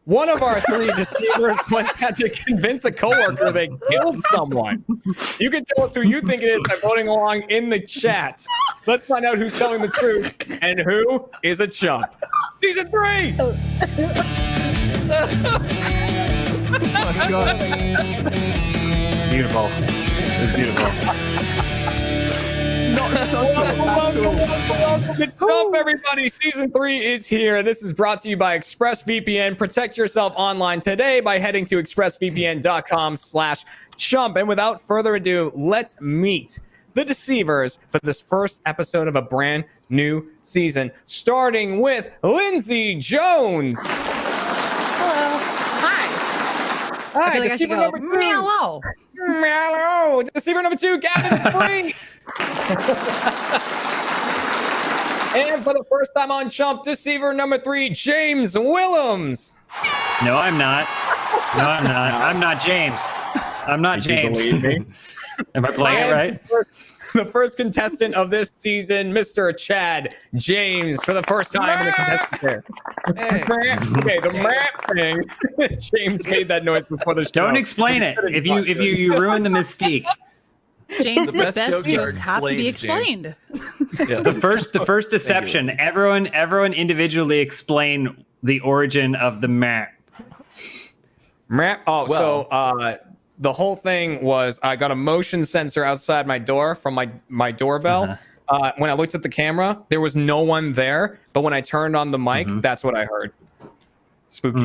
One of our three deceivers had to convince a coworker they killed someone. You can tell us who you think it is by voting along in the chat. Let's find out who's telling the truth and who is a chump. Season 3! Oh my God. Beautiful. It's beautiful. Not subtle at all. Welcome to Chump, everybody. Season 3 is here. This is brought to you by Expressvpn. Protect yourself online today by heading to expressvpn.com/chump. And without further ado, let's meet the deceivers for this first episode of a brand new season, starting with Lindsay Jones. Hello. Hi. Hi, I feel like I should deceiver go, number 2. meow. Mellow. Deceiver number 2, Gavin Free. And for the first time on Chump, deceiver number 3, James Willems. No, I'm not. No, I'm not. I'm not James. I'm not James. Believe me? Am I playing it right? The first contestant of this season, Mr. Chad James, for the first time in the contestant chair. Hey. Okay, the rap thing. James made that noise before the show. Don't explain it. If you ruin the mystique. James, the best best jokes are jokes have to be explained. Yeah. The first deception. Everyone individually explain the origin of the map. So the whole thing was I got a motion sensor outside my door from my doorbell. When I looked at the camera, there was no one there. But when I turned on the mic, that's what I heard. Spooky.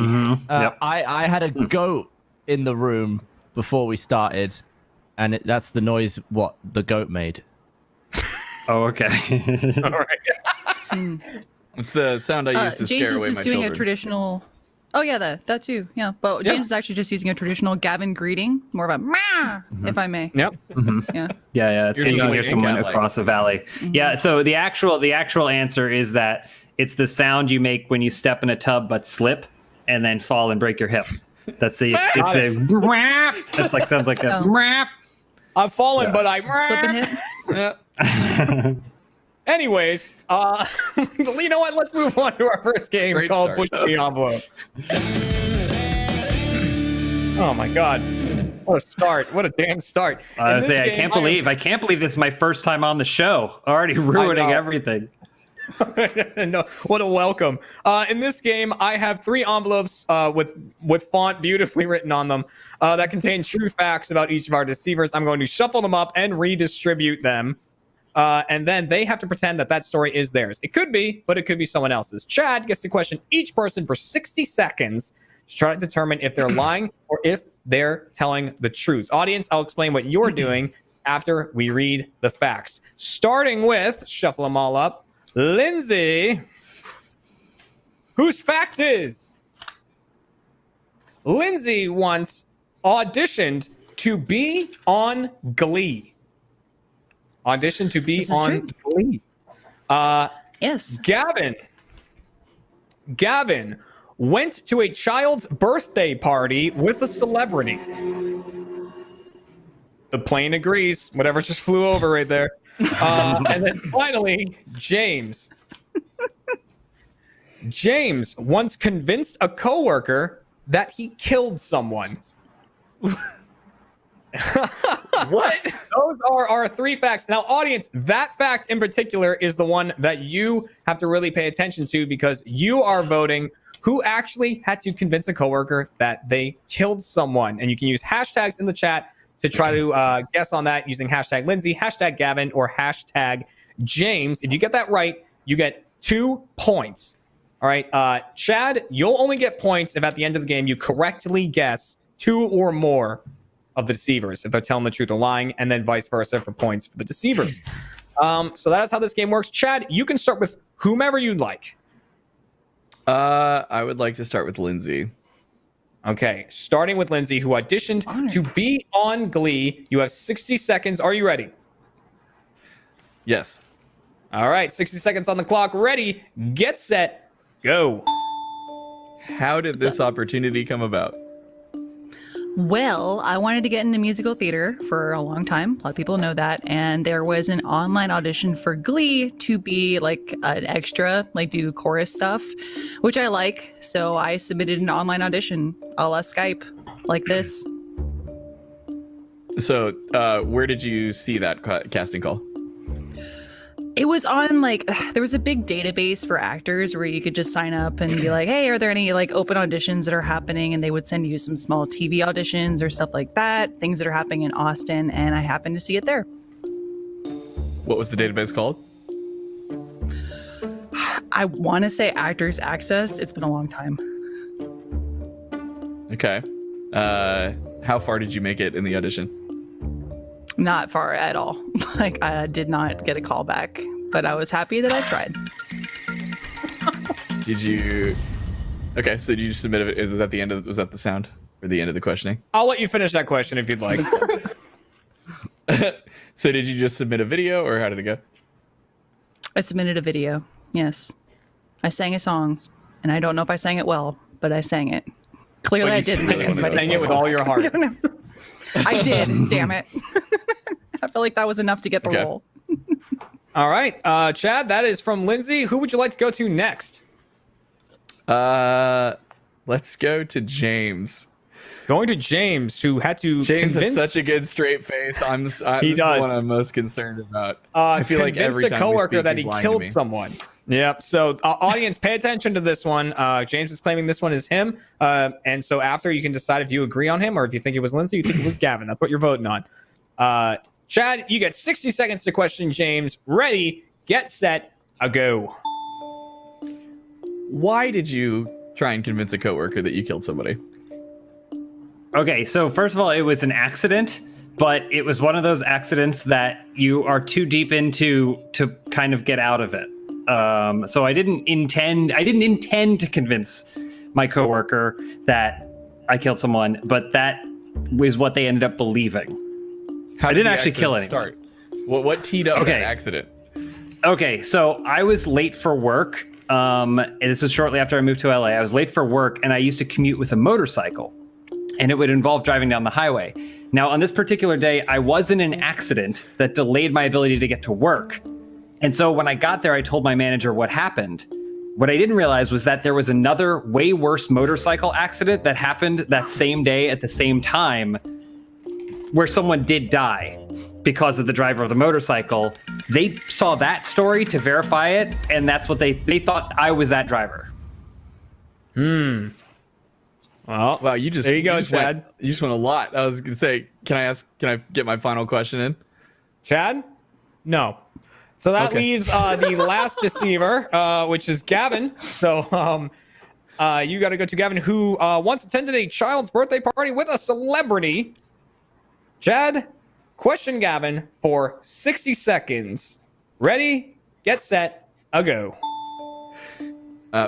Yep. I had a goat in the room before we started, and that's the noise what the goat made. Oh, okay. All right. It's the sound I use to James scare was away just my doing children. a traditional. Oh yeah, that too. Yeah, but James is actually just using a traditional Gavin greeting, more of a "meh," if I may. Yep. Yeah. Yeah. It's You're you just hear waiting, someone cat-like. across the valley. Yeah. So the actual answer is that it's the sound you make when you step in a tub but slip and then fall and break your hip. That's the it's a rap. That's like sounds like a rap. I've fallen, but I Slip and hit. Anyways, you know what? Let's move on to our first game Great called start. Push the Envelope. Oh my God. What a start. What a damn start. I In this say I game, can't believe this is my first time on the show. Already ruining know. everything. No, what a welcome. In this game, I have 3 envelopes with font beautifully written on them that contain true facts about each of our deceivers. I'm going to shuffle them up and redistribute them. And then they have to pretend that story is theirs. It could be, but it could be someone else's. Chad gets to question each person for 60 seconds to try to determine if they're lying or if they're telling the truth. Audience, I'll explain what you're doing after we read the facts. Starting with, shuffle them all up, Lindsay, whose fact is Lindsay once auditioned to be on Glee. Auditioned to be This is on true. Glee. Yes. Gavin went to a child's birthday party with a celebrity. The plane agrees. Whatever just flew over right there. And then finally, James. James once convinced a coworker that he killed someone. What? Those are our 3 facts. Now, audience, that fact in particular is the one that you have to really pay attention to because you are voting who actually had to convince a coworker that they killed someone. And you can use hashtags in the chat to try to guess on that using hashtag Lindsay, hashtag Gavin, or hashtag James. If you get that right, you get 2 points. All right. Chad, you'll only get points if at the end of the game you correctly guess 2 or more of the deceivers, if they're telling the truth or lying, and then vice versa for points for the deceivers. So that is how this game works. Chad, you can start with whomever you'd like. I would like to start with Lindsay. Okay, starting with Lindsay, who auditioned to be on Glee. You have 60 seconds. Are you ready? Yes. All right, 60 seconds on the clock. Ready, get set, go. How did this opportunity come about? Well, I wanted to get into musical theater for a long time. A lot of people know that. And there was an online audition for Glee to be like an extra, like do chorus stuff, which I like. So I submitted an online audition a la Skype, like this. So, where did you see that casting call? It was on like, there was a big database for actors where you could just sign up and be like, hey, are there any like open auditions that are happening? And they would send you some small TV auditions or stuff like that, things that are happening in Austin. And I happened to see it there. What was the database called? I want to say Actors Access. It's been a long time. Okay. How far did you make it in the audition? Not far at all. Like, I did not get a call back, but I was happy that I tried. Did you? Okay, so did you submit it? Was that the end of? Was that the sound or the end of the questioning? I'll let you finish that question if you'd like. So did you just submit a video, or how did it go? I submitted a video. Yes. I sang a song, and I don't know if I sang it well, but I sang it. Clearly, But I you didn't. really I guess, wanted but to Sang it with all your heart. I did. Damn it. I feel like that was enough to get the Okay. role. All right, Chad, that is from Lindsay. Who would you like to go to next? Let's go to James. Going to James, who had to James convince has such a good straight face. This He is does. the one I'm most concerned about. I feel like every a time coworker we speak, that he's he lying to killed me. someone. Yep. So, audience, pay attention to this one. James is claiming this one is him, and so after you can decide if you agree on him or if you think it was Lindsay, you think it was Gavin. That's what you're voting on. Chad, you get 60 seconds to question James. Ready, get set, a go. Why did you try and convince a coworker that you killed somebody? Okay, so first of all, it was an accident, but it was one of those accidents that you are too deep into to kind of get out of it. So I didn't intend to convince my coworker that I killed someone, but that was what they ended up believing. How I did didn't the actually kill accident anyone. start? What teed up Okay. that accident? Okay, so I was late for work. And this was shortly after I moved to LA. I was late for work, and I used to commute with a motorcycle, and it would involve driving down the highway. Now, on this particular day, I was in an accident that delayed my ability to get to work. And so when I got there, I told my manager what happened. What I didn't realize was that there was another way worse motorcycle accident that happened that same day at the same time, where someone did die because of the driver of the motorcycle. They saw that story to verify it, and that's what they thought I was that driver. Well, Wow, you just there you go, just Chad. you just went a lot. I was gonna say, can I get my final question in? Chad? No. So that Okay. leaves the last deceiver, which is Gavin. So you got to go to Gavin, who once attended a child's birthday party with a celebrity. Chad, question Gavin for 60 seconds. Ready, get set, a go.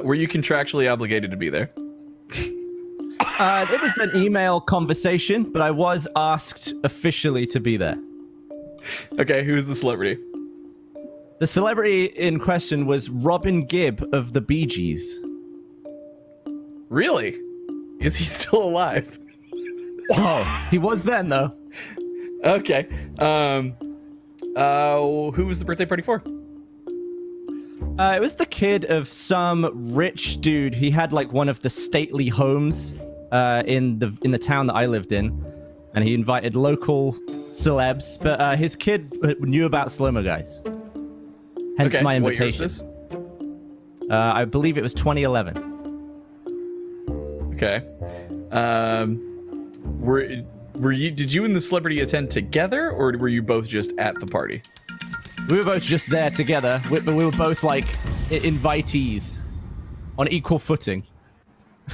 Were you contractually obligated to be there? It was an email conversation, but I was asked officially to be there. Okay, who's the celebrity? The celebrity in question was Robin Gibb of the Bee Gees. Really? Is he still alive? Oh, he was then, though. Okay. Who was the birthday party for? It was the kid of some rich dude. He had like one of the stately homes in the town that I lived in, and he invited local celebs. But his kid knew about Slow-Mo Guys. Hence Okay, my what year was invitation. this? I believe it was 2011. Okay. Were you? Did you and the celebrity attend together, or were you both just at the party? We were both just there together, but we were both like invitees on equal footing.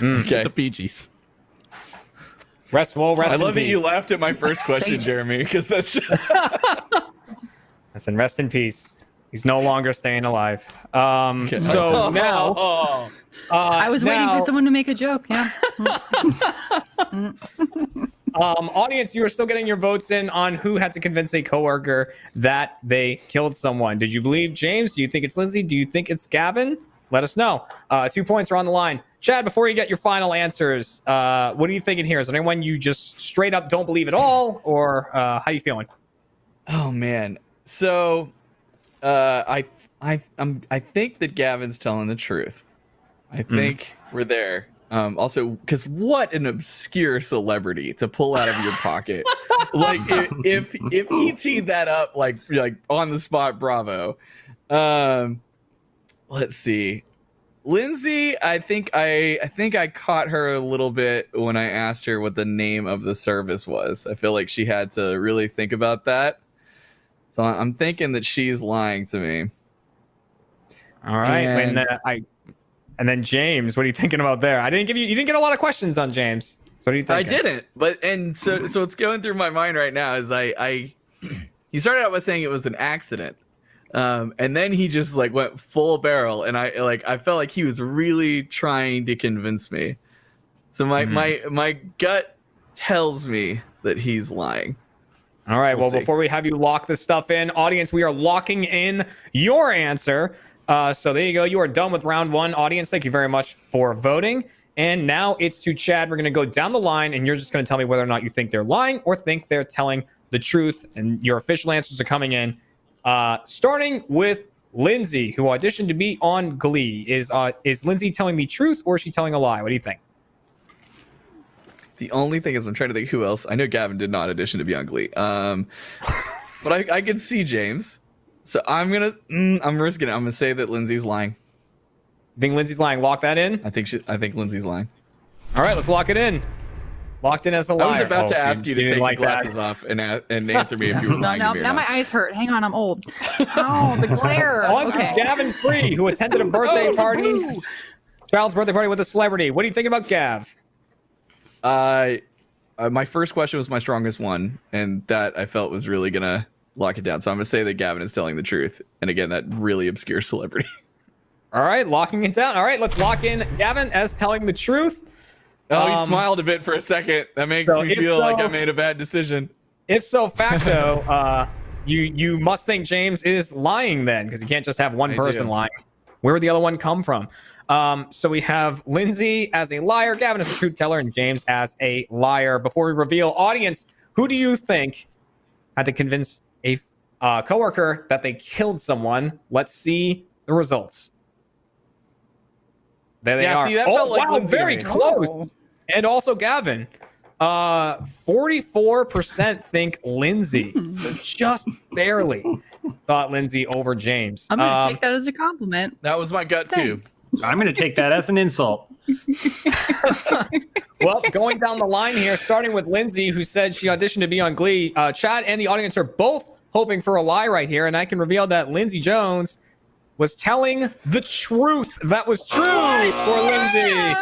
Okay. The Bee Gees. Rest I in love that peace. you laughed at my first question, Jeremy, because that's. Listen, rest in peace. He's no longer staying alive. Okay. So now, I was waiting now- for someone to make a joke. Yeah. Audience, you are still getting your votes in on who had to convince a coworker that they killed someone. Did you believe James? Do you think it's Lindsay? Do you think it's Gavin? let us know. 2 points are on the line. Chad, before you get your final answers, what are you thinking here? Is there anyone you just straight up don't believe at all, or how you feeling? Oh man. So I think that Gavin's telling the truth. I think we're there. Also, because what an obscure celebrity to pull out of your pocket. Like if he teed that up like on the spot, bravo. Let's see. Lindsay, I think I caught her a little bit when I asked her what the name of the service was. I feel like she had to really think about that. So I'm thinking that she's lying to me. All right. And then James, what are you thinking about there? You didn't get a lot of questions on James. So what do you think? I didn't, so what's going through my mind right now is he started out by saying it was an accident. And then he just like went full barrel, and I felt like he was really trying to convince me. So my gut tells me that he's lying. All right. Well, before we have you lock this stuff in, audience, we are locking in your answer. So there you go. You are done with round one. Audience, thank you very much for voting. And now it's to Chad. We're going to go down the line, and you're just going to tell me whether or not you think they're lying or think they're telling the truth. And your official answers are coming in. Starting with Lindsay, who auditioned to be on Glee. Is Lindsay telling the truth, or is she telling a lie? What do you think? The only thing is I'm trying to think who else. I know Gavin did not audition to be on Glee. But I can see James. So I'm risking it. I'm gonna say that Lindsay's lying. Think Lindsay's lying? Lock that in. I think Lindsay's lying. All right, let's lock it in. Locked in as a liar. I was about to ask you to take your glasses off and answer me if you were lying to me or now not. my eyes hurt. Hang on, I'm old. Oh, the glare. On Okay. to Gavin Free, who attended a birthday party, child's birthday party with a celebrity. What do you think about Gav? My first question was my strongest one, and that I felt was really gonna lock it down. So I'm gonna say that Gavin is telling the truth, and again, that really obscure celebrity. All right, locking it down. All right, let's lock in Gavin as telling the truth. Oh, he smiled a bit for a second. That makes me feel like I made a bad decision. If so facto, you must think James is lying then, because you can't just have one person lying. Where would the other one come from? So we have Lindsay as a liar, Gavin as a truth teller, and James as a liar. Before we reveal, audience, who do you think had to convince a coworker that they killed someone? Let's see the results. There they are. See, that felt like Lindsay very to me. close. And also Gavin. 44% think Lindsay. So just barely thought Lindsay over James. I'm going to take that as a compliment. That was my gut too. I'm going to take that as an insult. Well, going down the line here, starting with Lindsay, who said she auditioned to be on Glee. Chad and the audience are both hoping for a lie right here, and I can reveal that Lindsay Jones was telling the truth. That was true for Lindsay.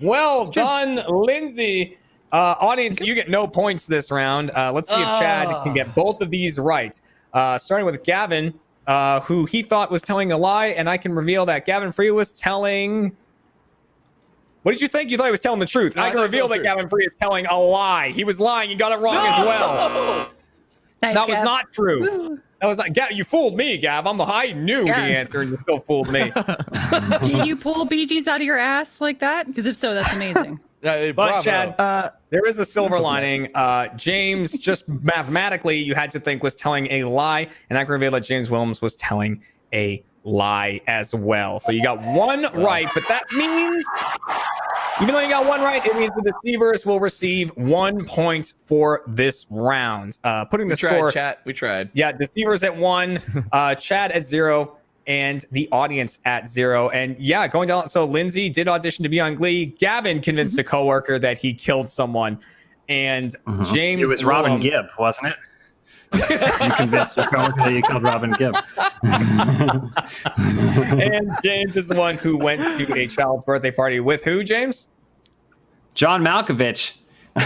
Well done, Lindsay. Audience, you get no points this round. Let's see if Chad can get both of these right. Starting with Gavin, who he thought was telling a lie, and I can reveal that Gavin Free was telling... What did you think? You thought he was telling the truth. I can reveal that Gavin Free is telling a lie. He was lying. You got it wrong as well. Nice, That was Gav. not true. That was not. Gav, you fooled me, Gav. I knew the answer, and you still fooled me. Did you pull Bee Gees out of your ass like that? Because if so, that's amazing. But Chad, there is a silver lining. James, just mathematically, you had to think was telling a lie, and I can reveal that James Williams was telling a lie as well. So you got one right, but that means, even though you got one right, it means the deceivers will receive 1 point for this round. Putting the score, chat. We tried. yeah, deceivers at 1, Chad at 0, and the audience at 0. And yeah, going down. So Lindsay did audition to be on Glee. Gavin convinced a coworker that he killed someone, and James. It was Robin Gibb, wasn't it? You convinced your coworker that you killed Robin Gibb. And James is the one who went to a child's birthday party with who, James? John Malkovich.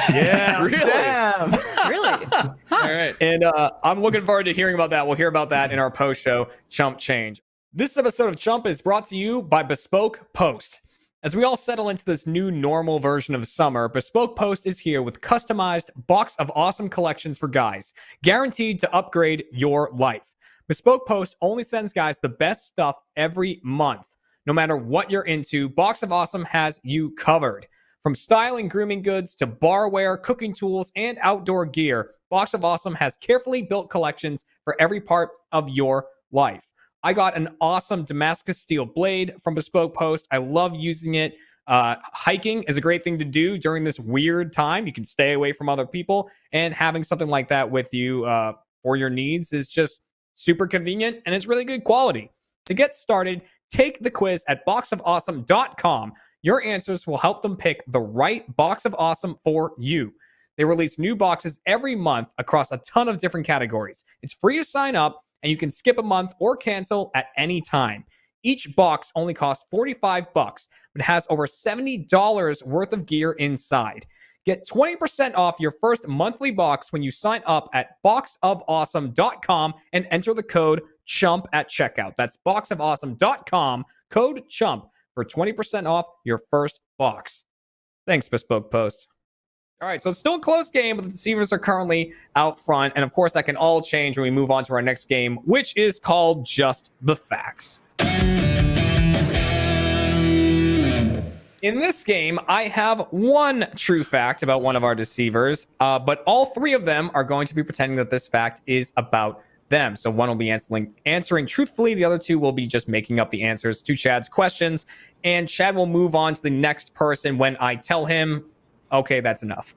Yeah, Really? Damn. Really? All right. And I'm looking forward to hearing about that. We'll hear about that in our post-show Chump Change. This episode of Chump is brought to you by Bespoke Post. As we all settle into this new normal version of summer, Bespoke Post is here with customized box of awesome collections for guys, guaranteed to upgrade your life. Bespoke Post only sends guys the best stuff every month. No matter what you're into, Box of Awesome has you covered. From style and grooming goods to barware, cooking tools, and outdoor gear, Box of Awesome has carefully built collections for every part of your life. I got an awesome Damascus steel blade from Bespoke Post. I love using it. Hiking is a great thing to do during this weird time. You can stay away from other people, and having something like that with you for your needs is just super convenient, and it's really good quality. To get started, take the quiz at boxofawesome.com. Your answers will help them pick the right Box of Awesome for you. They release new boxes every month across a ton of different categories. It's free to sign up, and you can skip a month or cancel at any time. Each box only costs $45, but has over $70 worth of gear inside. Get 20% off your first monthly box when you sign up at boxofawesome.com and enter the code CHUMP at checkout. That's boxofawesome.com, code CHUMP for 20% off your first box. Thanks, Bespoke Post. All right, so it's still a close game, but the Deceivers are currently out front. And of course, that can all change when we move on to our next game, which is called Just the Facts. In this game, I have one true fact about one of our deceivers, but all three of them are going to be pretending that this fact is about them. So one will be answering truthfully. The other two will be just making up the answers to Chad's questions. And Chad will move on to the next person when I tell him, okay, that's enough.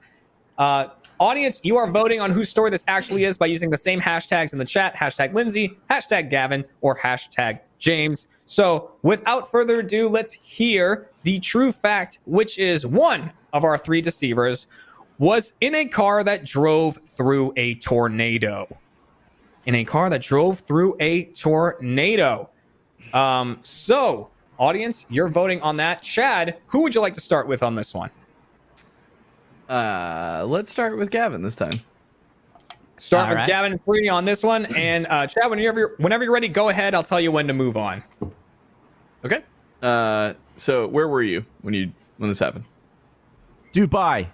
Audience, you are voting on whose story this actually is by using the same hashtags in the chat, hashtag Lindsay, hashtag Gavin, or hashtag James. So without further ado, let's hear the true fact, which is one of our three deceivers was in a car that drove through a tornado. In a car that drove through a tornado. So, audience, you're voting on that. Chad, who would you like to start with on this one? Let's start with Gavin this time. Start with Gavin and Freeney on this one. And Chad, whenever you're ready, go ahead. I'll tell you when to move on. Okay. So where were you when this happened? Dubai.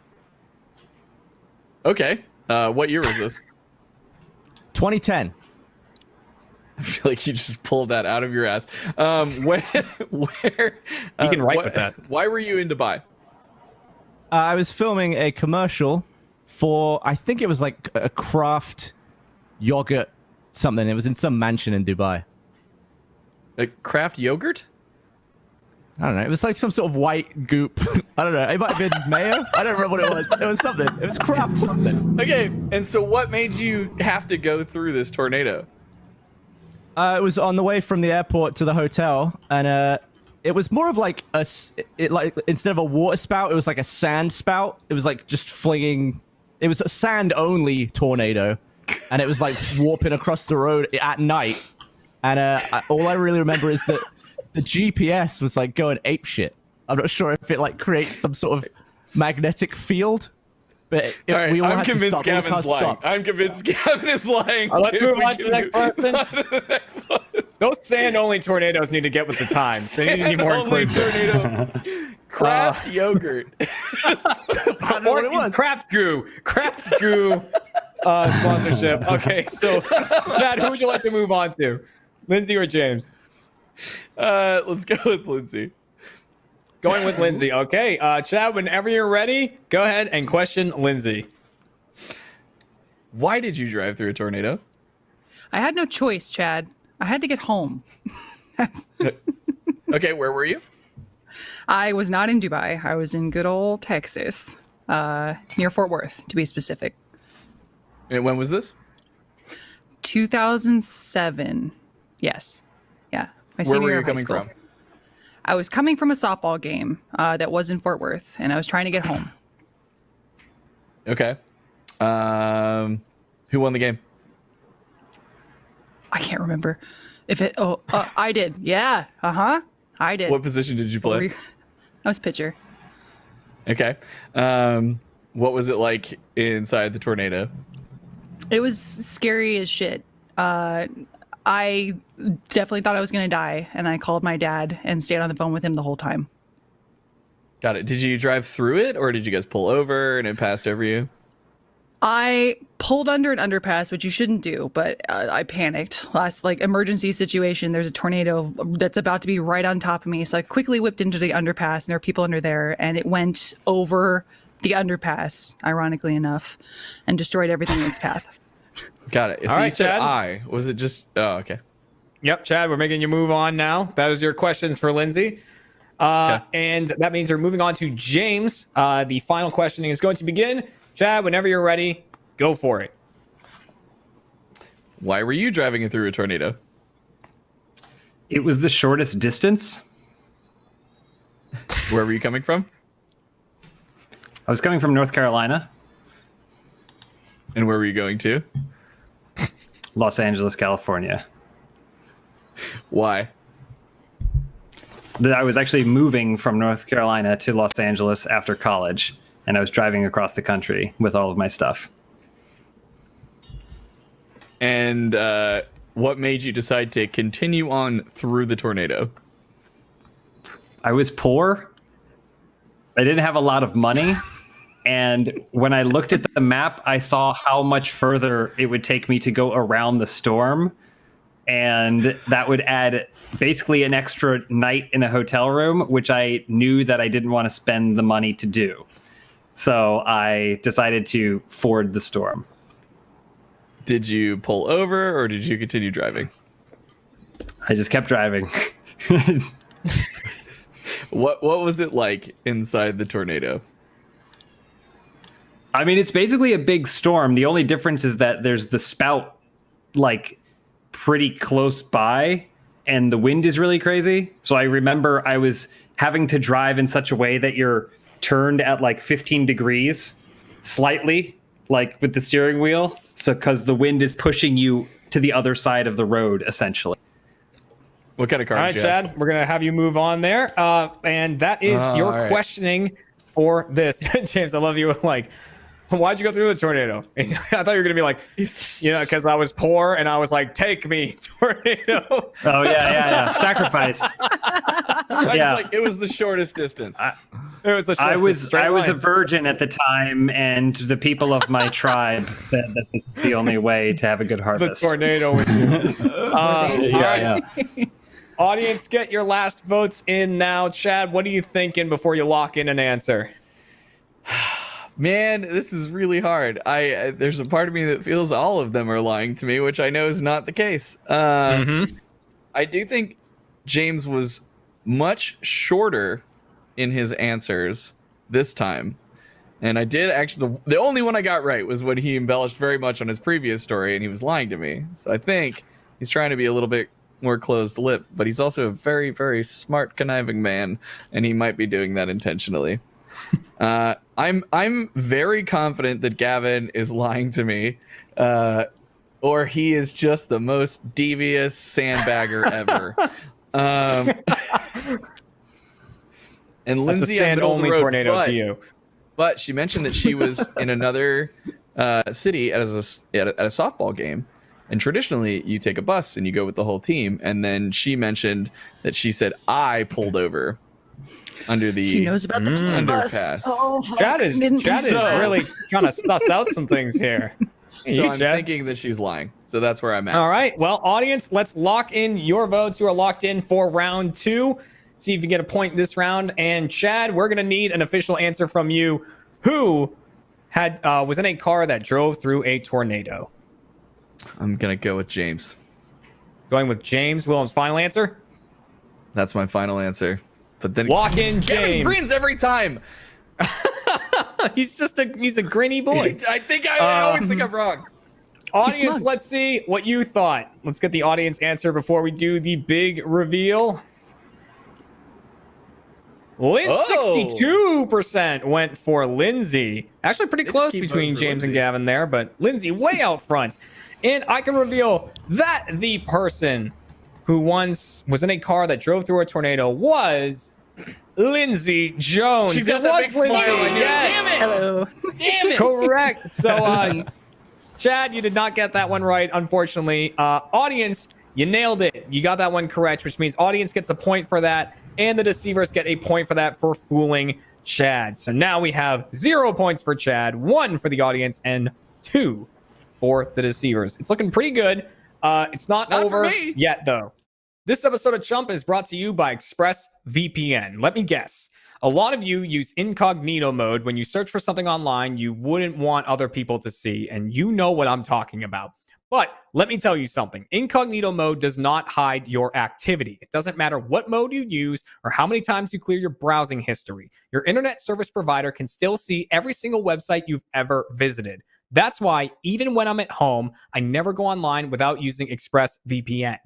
Okay. What year was this? 2010. I feel like you just pulled that out of your ass. Where? You can write with that. Why were you in Dubai? I was filming a commercial for, I think it was like a craft yogurt something. It was in some mansion in Dubai. A craft yogurt? I don't know. It was like some sort of white goop. I don't know. It might have been mayo. I don't remember what it was. It was something. It was craft something. Okay. And so what made you have to go through this tornado? It was on the way from the airport to the hotel, and it was more of like like instead of a water spout, it was like a sand spout. It was like just flinging. It was a sand only tornado, and it was like warping across the road at night. And all I really remember is that the GPS was like going apeshit. I'm not sure if it like creates some sort of magnetic field, but we all had to stop. Gavin's lying. I'm convinced Gavin is lying. Let's move on to the next person. Those sand-only tornadoes need to get with the times. They need to be more inclusive. Craft yogurt. Or Craft Goo. Craft Goo sponsorship. Okay, so Chad, who would you like to move on to? Lindsay or James? Let's go with Lindsay. Going with Lindsay. Okay, Chad, whenever you're ready, go ahead and question Lindsay. Why did you drive through a tornado? I had no choice, Chad. I had to get home. Okay, where were you? I was not in Dubai. I was in good old Texas, near Fort Worth, to be specific. And when was this? 2007. Yes. Yeah. Where were you coming from? I was coming from a softball game that was in Fort Worth, and I was trying to get home. Okay. Who won the game? I can't remember. I did. Yeah. I did. What position did you play? I was pitcher. Okay. What was it like inside the tornado? It was scary as shit. I definitely thought I was going to die, and I called my dad and stayed on the phone with him the whole time. Got it. Did you drive through it, or did you guys pull over and it passed over you? I pulled under an underpass, which you shouldn't do, but I panicked. Last emergency situation, there's a tornado that's about to be right on top of me, so I quickly whipped into the underpass, and there are people under there, and it went over the underpass, ironically enough, and destroyed everything in its path. Got it. So All right, you said Chad. Was it just? Oh, okay. Yep, Chad, we're making you move on now. That was your questions for Lindsay. And that means we're moving on to James. The final questioning is going to begin. Chad, whenever you're ready, go for it. Why were you driving it through a tornado? It was the shortest distance. Where were you coming from? I was coming from North Carolina, And where were you going to? Los Angeles, California. Why? I was actually moving from North Carolina to Los Angeles after college, and I was driving across the country with all of my stuff. And what made you decide to continue on through the tornado? I was poor. I didn't have a lot of money. And when I looked at the map, I saw how much further it would take me to go around the storm. And that would add basically an extra night in a hotel room, which I knew that I didn't want to spend the money to do. So I decided to ford the storm. Did you pull over or did you continue driving? I just kept driving. What was it like inside the tornado? I mean, it's basically a big storm. The only difference is that there's the spout pretty close by and the wind is really crazy. So I remember I was having to drive in such a way that you're turned at 15 degrees slightly, with the steering wheel. So because the wind is pushing you to the other side of the road, essentially. What kind of car? All right, did you have? Chad, we're going to have you move on there. And that is your all right. questioning for this. James, I love you. Why'd you go through the tornado? I thought you were going to be because I was poor and I was like, take me, tornado. Oh, yeah. Sacrifice. It was the shortest distance. It was the I was straight a line. virgin at the time, and the people of my tribe said that this was the only way to have a good The harvest. tornado with you. Yeah. Audience, get your last votes in now. Chad, what are you thinking before you lock in an answer? Man, this is really hard. There's a part of me that feels all of them are lying to me, which I know is not the case. I do think James was much shorter in his answers this time. And I did actually, the only one I got right was when he embellished very much on his previous story and he was lying to me. So I think he's trying to be a little bit more closed-lipped, but he's also a very, very smart, conniving man, and he might be doing that intentionally. I'm very confident that Gavin is lying to me, or he is just the most devious sandbagger ever. And That's a Lindsay, I'm middle of the sand-only road, tornado to you. But she mentioned that she was in another city at a softball game. And traditionally, you take a bus and you go with the whole team. And then she mentioned that she said, I pulled over under the He knows about the team bus. underpass. Oh, fuck. Chad is really trying to suss out some things here. So I'm thinking that she's lying. So that's where I'm at. All right. Well, audience, let's lock in your votes who are locked in for round 2. See if you get a point this round. And Chad, we're going to need an official answer from you. Who was in a car that drove through a tornado? I'm going to go with James. Going with James. Willem's final answer? That's my final answer. But then Lock in James. James. Grins every time. he's a grinny boy. I always think I'm wrong. Audience, smug. let's see what you thought. Let's get the audience answer before we do the big reveal. Oh. 62% went for Lindsay. Actually, pretty They just close keep between voting for James and Lindsay. Gavin there, but Lindsay way out front. And I can reveal that the person who once was in a car that drove through a tornado was Lindsay Jones. She's got It that was big smile Lindsay. on you. Yes. Damn it! Hello. Damn it! Correct. So, Chad, you did not get that one right, unfortunately. Audience, you nailed it. You got that one correct, which means audience gets a point for that, and the deceivers get a point for that for fooling Chad. So now we have 0 points for Chad, 1 for the audience, and 2 for the Deceivers. It's looking pretty good. It's not over yet, though. This episode of CHUMP is brought to you by Expressvpn. Let me guess. A lot of you use incognito mode when you search for something online you wouldn't want other people to see, and you know what I'm talking about. But let me tell you something. Incognito mode does not hide your activity. It doesn't matter what mode you use or how many times you clear your browsing history. Your internet service provider can still see every single website you've ever visited. That's why, even when I'm at home, I never go online without using ExpressVPN.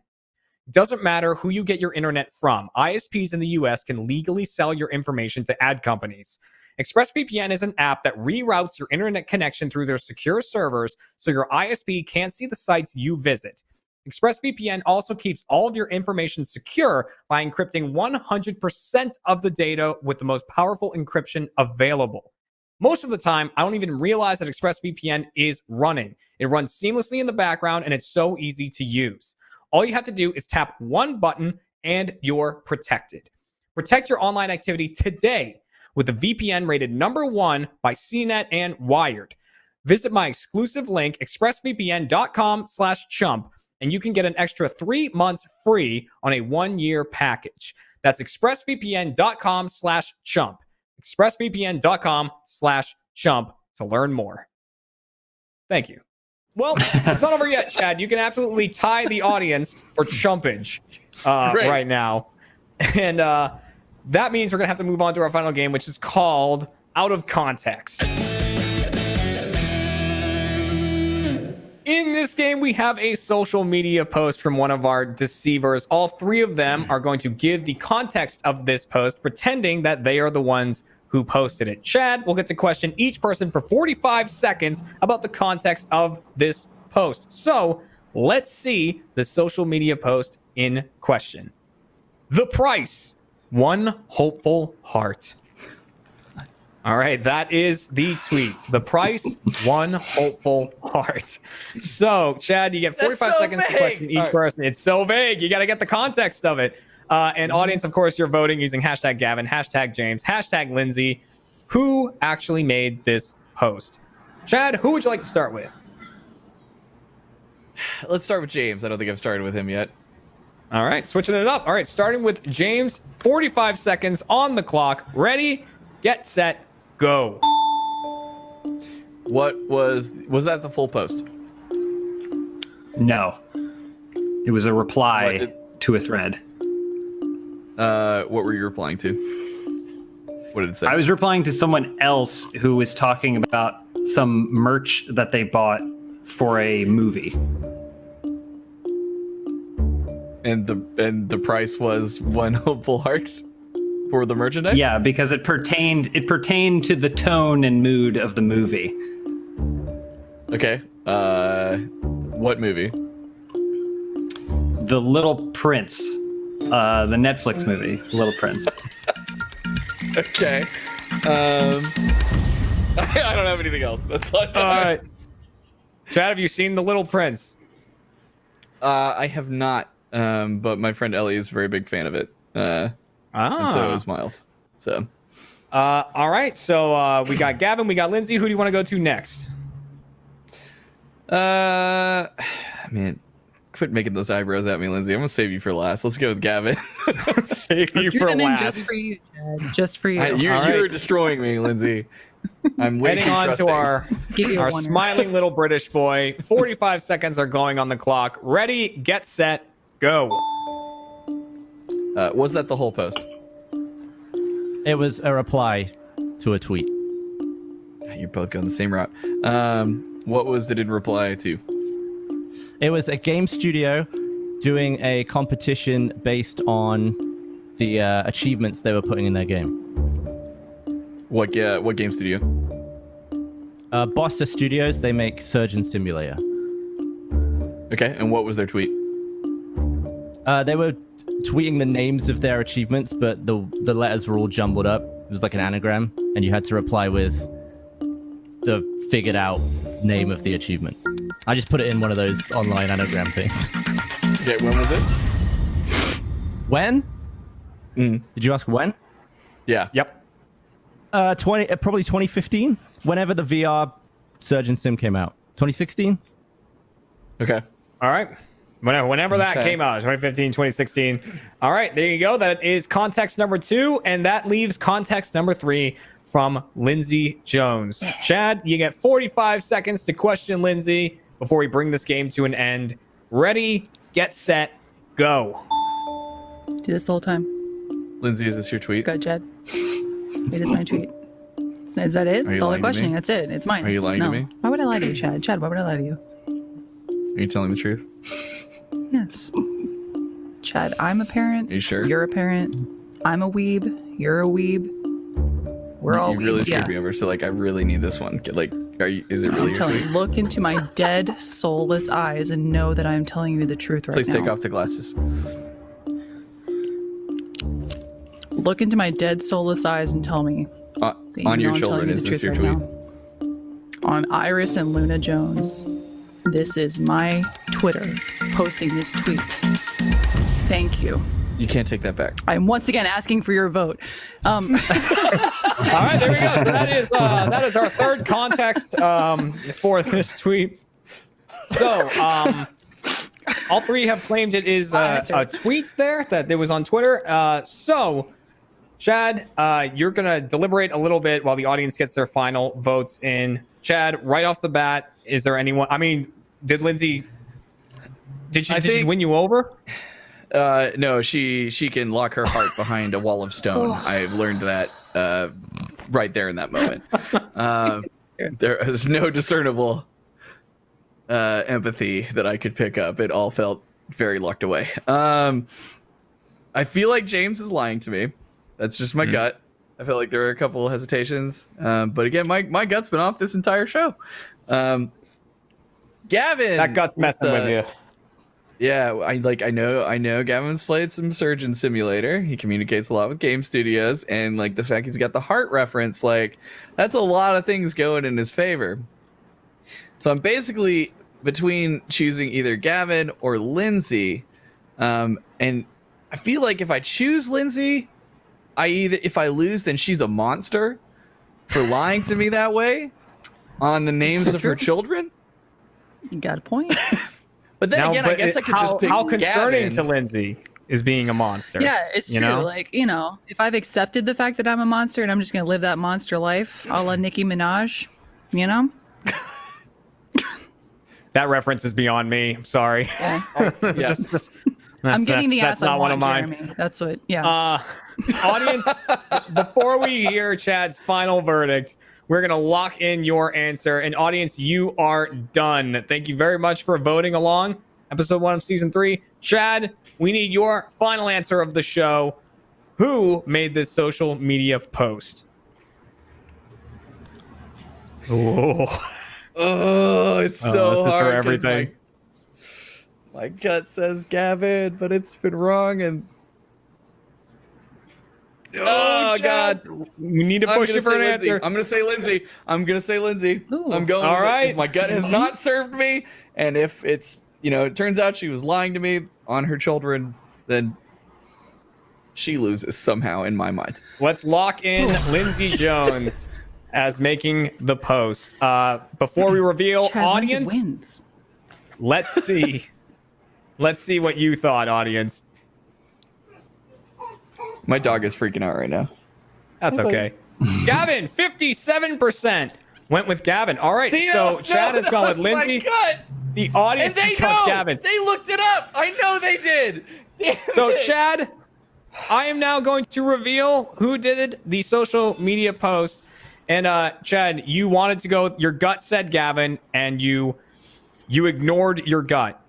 Doesn't matter who you get your internet from. ISPs in the US can legally sell your information to ad companies. ExpressVPN is an app that reroutes your internet connection through their secure servers so your ISP can't see the sites you visit. ExpressVPN also keeps all of your information secure by encrypting 100% of the data with the most powerful encryption available. Most of the time, I don't even realize that ExpressVPN is running. It runs seamlessly in the background and it's so easy to use. All you have to do is tap one button and you're protected. Protect your online activity today with the VPN rated #1 by CNET and Wired. Visit my exclusive link, expressvpn.com/chump, and you can get an extra 3 months free on a 1-year package. That's expressvpn.com/chump. expressvpn.com/chump to learn more. Thank you. Well, it's not over yet, Chad. You can absolutely tie the audience for chumpage right now. And that means we're going to have to move on to our final game, which is called Out of Context. In this game, we have a social media post from one of our deceivers. All three of them are going to give the context of this post, pretending that they are the ones who posted it. Chad will get to question each person for 45 seconds about the context of this post. So let's see the social media post in question. The price, one hopeful heart. All right, that is the tweet. The price, one hopeful heart. So, Chad, you get 45 seconds to question each person. It's so vague. You got to get the context of it. And audience, of course, you're voting using hashtag Gavin, hashtag James, hashtag Lindsay. Who actually made this post? Chad, who would you like to start with? Let's start with James. I don't think I've started with him yet. All right, switching it up. All right, starting with James. 45 seconds on the clock. Ready, get set, go. What was that the full post? No. It was a reply to a thread. What were you replying to? What did it say? I was replying to someone else who was talking about some merch that they bought for a movie. And the price was one hopeful heart for the merchandise? Yeah, because it pertained to the tone and mood of the movie. Okay. What movie? The Little Prince. The Netflix movie, Little Prince. Okay. I don't have anything else. That's all. All right. Chad, have you seen The Little Prince? I have not, but my friend Ellie is a very big fan of it. And so is Miles. So. All right. So we got Gavin, we got Lindsay. Who do you want to go to next? Man. Quit making those eyebrows at me, Lindsay. I'm gonna save you for last. Let's go with Gavin. Save you for last. Just for you, Chad. Just for you. You're destroying me, Lindsay. I'm way heading on to our smiling little British boy. 45 seconds are going on the clock. Ready, get set, go. Was that the whole post? It was a reply to a tweet. You're both going the same route. What was it in reply to? It was a game studio doing a competition based on the achievements they were putting in their game. What game studio? Bossa Studios. They make Surgeon Simulator. Okay, and what was their tweet? They were tweeting the names of their achievements, but the letters were all jumbled up. It was like an anagram, and you had to reply with the figured out name of the achievement. I just put it in one of those online anagram things. Okay, when was it? When? Did you ask when? Yeah. Yep. Probably 2015. Whenever the VR Surgeon Sim came out. 2016. Okay. All right. Whenever that Okay. came out, 2015, 2016. All right, there you go. That is context number 2, and that leaves context number 3 from Lindsay Jones. Chad, you get 45 seconds to question Lindsay before we bring this game to an end. Ready, get set, go. Do this the whole time. Lindsay, is this your tweet? Go, Jed. It is my tweet. Is that it? Are That's you all the lying to me? questioning. That's it. It's mine. Are you lying to No. me? Why would I lie to you, Chad? Chad, why would I lie to you? Are you telling the truth? Yes. Chad, I'm a parent. Are you sure? You're a parent. I'm a weeb. You're a weeb. We're all You really weebs. screwed Yeah. me over. So like, I really need this one. Like, is it really I'm your telling you, tweet? look into my dead, soulless eyes and know that I'm telling you the truth right Please now. take off the glasses. Look into my dead, soulless eyes and tell me. that you On know your I'm telling children, you is the this your truth tweet? right now. On Iris and Luna Jones. This is my Twitter posting this tweet. Thank you. You can't take that back. I'm once again asking for your vote. All right, there we go. So that is our third context for this tweet. So all three have claimed it is a tweet there that it was on Twitter. So Chad, you're gonna deliberate a little bit while the audience gets their final votes in. Chad, right off the bat, is there anyone? I mean, did Lindsay? Did she win you over? No, she can lock her heart behind a wall of stone. I've learned that right there in that moment. There is no discernible empathy that I could pick up. It all felt very locked away. I feel like James is lying to me. That's just my gut. I feel like there are a couple of hesitations. But again, my gut's been off this entire show. Gavin, That gut's messing with you. Yeah, I know Gavin's played some Surgeon Simulator. He communicates a lot with game studios, and like the fact he's got the heart reference, like that's a lot of things going in his favor. So I'm basically between choosing either Gavin or Lindsay. And I feel like if I choose Lindsay, if I lose, then she's a monster for lying to me that way on the names of her children. You got a point. But then again, I guess I could just pick how concerning Gavin. to Lindsay is being a monster. Yeah, it's true. know? Like, if I've accepted the fact that I'm a monster and I'm just going to live that monster life a la Nicki Minaj, That reference is beyond me. I'm sorry. Yeah. Yeah. I'm getting the that's ass I not one want, of mine. Jeremy. That's what, yeah. Audience, before we hear Chad's final verdict, we're going to lock in your answer. And audience, you are done. Thank you very much for voting along. Episode 1 of Season 3. Chad, we need your final answer of the show. Who made this social media post? Oh, it's so this is for hard. 'Cause everything. My gut says Gavin, but it's been wrong. And oh Chad. God, We need to I'm push gonna you for say an Lindsay. answer. I'm gonna say Lindsay. Ooh. I'm going. All with it 'cause right. My gut has not served me, and if it's it turns out she was lying to me on her children, then she loses somehow in my mind. Let's lock in Lindsay Jones as making the post. Before we reveal, Chad audience, wins. let's see. Let's see what you thought, audience. My dog is freaking out right now. That's okay. Gavin, 57% went with Gavin. All right, See, so Chad has gone with my Lindsay. gut. The And audience they has gone with know. Gavin. They looked it up. I know they did. Damn So, it. Chad, I am now going to reveal who did the social media post. And Chad, you wanted to go. Your gut said Gavin, and you ignored your gut.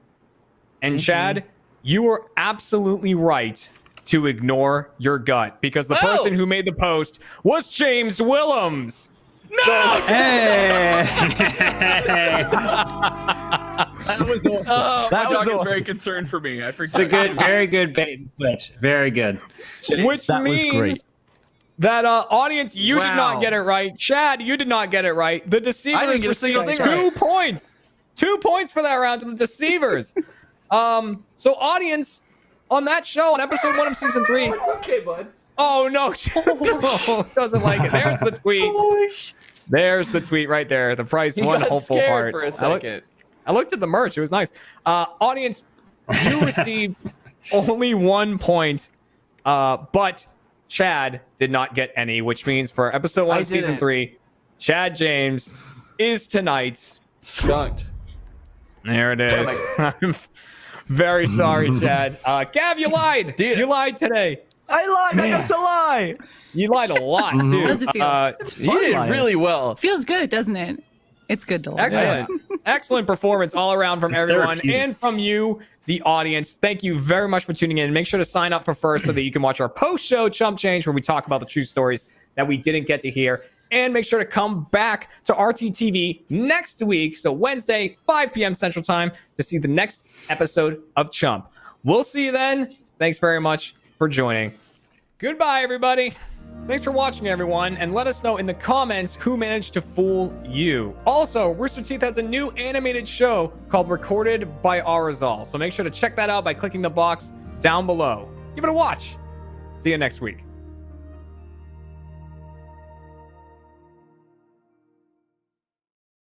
And Chad, you were absolutely right to ignore your gut because the person who made the post was James Willems. No! Hey! That was awesome. That My was dog is awesome. very concerned for me. I forgot. It's a good, very good bait and switch. Very good. Which That was means great. that audience, you did not Wow. get it right. Chad, you did not get it right. The deceivers I didn't get a single received thing 2 right. points. 2 points for that round to the deceivers. So audience, on that show, on episode 1 of season 3. It's okay, bud. Oh no, doesn't like it. There's the tweet. There's the tweet right there. The price, He one got hopeful scared heart. for a second. I looked at the merch. It was nice. Audience, you received only 1 point, but Chad did not get any, which means for episode 1 of season 3, Chad James is tonight's Skunked. There it is. I'm very sorry, Chad. Gav, you lied. Dude. You lied today. I lied. I got to lie. You lied a lot, too. How does it feel? You did lying. really well. Feels good, doesn't it? It's good to lie. Excellent. Excellent performance all around from everyone Therapeutic. and from you, the audience. Thank you very much for tuning in. Make sure to sign up for first so that you can watch our post-show Chump Change where we talk about the true stories that we didn't get to hear. And make sure to come back to RTTV next week, so Wednesday, 5 p.m. Central Time, to see the next episode of Chump. We'll see you then. Thanks very much for joining. Goodbye, everybody. Thanks for watching, everyone, and let us know in the comments who managed to fool you. Also, Rooster Teeth has a new animated show called Recorded by Arizal, so make sure to check that out by clicking the box down below. Give it a watch. See you next week.